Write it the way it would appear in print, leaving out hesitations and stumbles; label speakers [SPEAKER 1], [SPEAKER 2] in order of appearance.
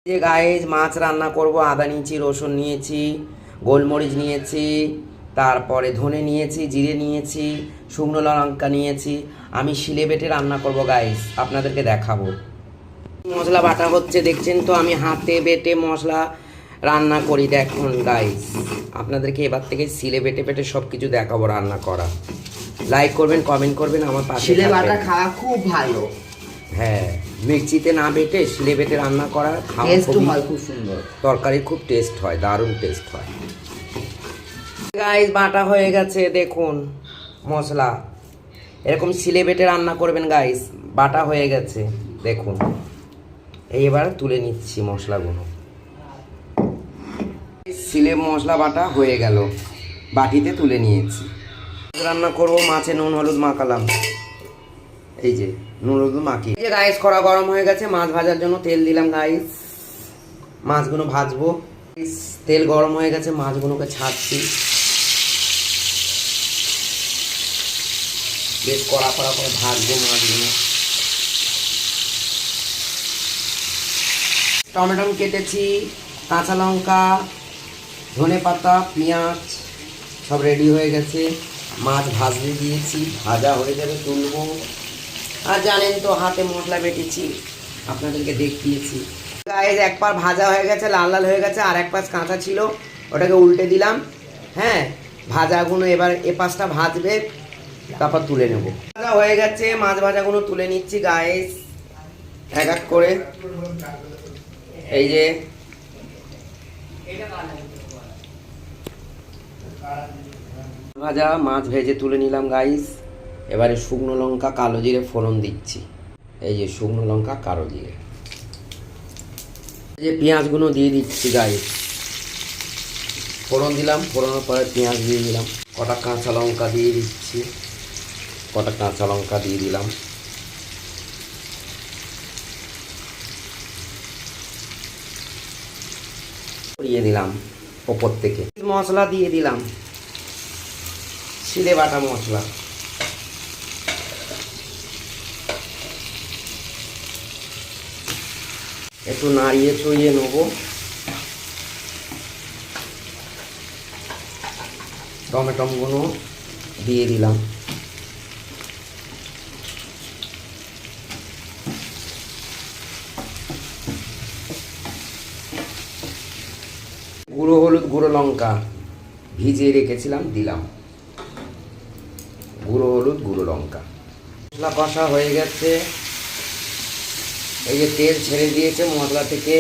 [SPEAKER 1] যে গাইজ মাছ রান্না করব, আদা নিয়েছি, রসুন নিয়েছি, গোলমরিচ নিয়েছি, তারপরে ধনে নিয়েছি, জিরে নিয়েছি, শুকনো লঙ্কা নিয়েছি। আমি শিলে বেটে রান্না করব গাইজ, আপনাদেরকে দেখাবো। মশলা বাটা হচ্ছে দেখছেন তো, আমি হাতে বেটে মশলা রান্না করি। দেখুন গাইজ, আপনাদেরকে এবার থেকে শিলে বেটে বেটে সব কিছু দেখাবো রান্না করা। লাইক করবেন, কমেন্ট করবেন, আমার পাশে
[SPEAKER 2] শিলে বাটা
[SPEAKER 1] থাকবেন।
[SPEAKER 2] খাওয়া খুব ভালো,
[SPEAKER 1] হ্যাঁ, মিক্সিতে না বেটে শিলে বেটে রান্না করা খাওয়া
[SPEAKER 2] টেস্ট
[SPEAKER 1] খুবই
[SPEAKER 2] হয়, খুব সুন্দর।
[SPEAKER 1] তরকারি খুব টেস্ট হয়, দারুণ টেস্ট হয়। গাইস বাটা হয়ে গেছে দেখুন মশলা, এরকম শিলে বেটে রান্না করবেন গাইস। বাটা হয়ে গেছে দেখুন, এইবার তুলে নিচ্ছি মশলাগুলো। শিলে মশলা বাটা হয়ে গেল, বাটিতে তুলে নিয়েছি। রান্না করব, মাছে নুন হলুদ মাখালাম, এই যে নুন হলুদ মাখি। এই যে গাইস কড়া গরম হয়ে গেছে, মাছ ভাজার জন্য তেল দিলাম গাইস, মাছগুলো ভাজবো। তেল গরম হয়ে গেছে, মাছগুলোকে ছাড়ছি। বেশ কড়া কড়া করে ভাজবো মাছগুলো। টমেটো কেটেছি, কাঁচা লঙ্কা, ধনে পাতা, পেঁয়াজ সব রেডি হয়ে গেছে। মাছ ভাজতে দিয়েছি, ভাজা হয়ে যাবে তুলবো। আর জানেন তো হাতে মশলা বেটেছি, আপনাদেরকে দেখিয়েছি। গাইস এক পাশ ভাজা হয়ে গেছে, লাল লাল হয়ে গেছে, আর এক পাশ কাঁচা ছিল, ওটাকে উল্টে দিলাম। হ্যাঁ, ভাজাগুলো এবার এ পাশটা ভাজবে, তারপর তুলে নেব। ভাজা হয়ে গেছে, মাছ ভাজাগুলো তুলে নিচ্ছি গাইস এক এক করে। এই যে ভাজা মাছ ভেজে তুলে নিলাম গাইস। এবারে শুকনো লঙ্কা কালো জিরে ফোড়ন দিচ্ছি। এই যে শুকনো লঙ্কা কালো জিরে, এই যে পেঁয়াজগুলো দিয়ে দিচ্ছি গাইস। ফোড়ন দিলাম, ফোড়নের পরে পেঁয়াজ দিয়ে দিলাম, কটা কাঁচা লঙ্কা দিয়ে দিচ্ছি, কটা কাঁচা লঙ্কা দিয়ে দিলাম। দিয়ে দিলাম ওপর থেকে, মশলা দিয়ে দিলাম, শিলে বাটা মশলা। একটু নাড়িয়ে চড়িয়ে নেবো। টমেটোগুলো দিয়ে দিলাম, গুঁড়ো হলুদ গুঁড়ো লঙ্কা ভিজিয়ে রেখেছিলাম দিলাম, গুঁড়ো হলুদ গুঁড়ো লঙ্কা। মশলা কষা হয়ে গেছে, এই যে তেল ছেড়ে দিয়েছে মশলা থেকে।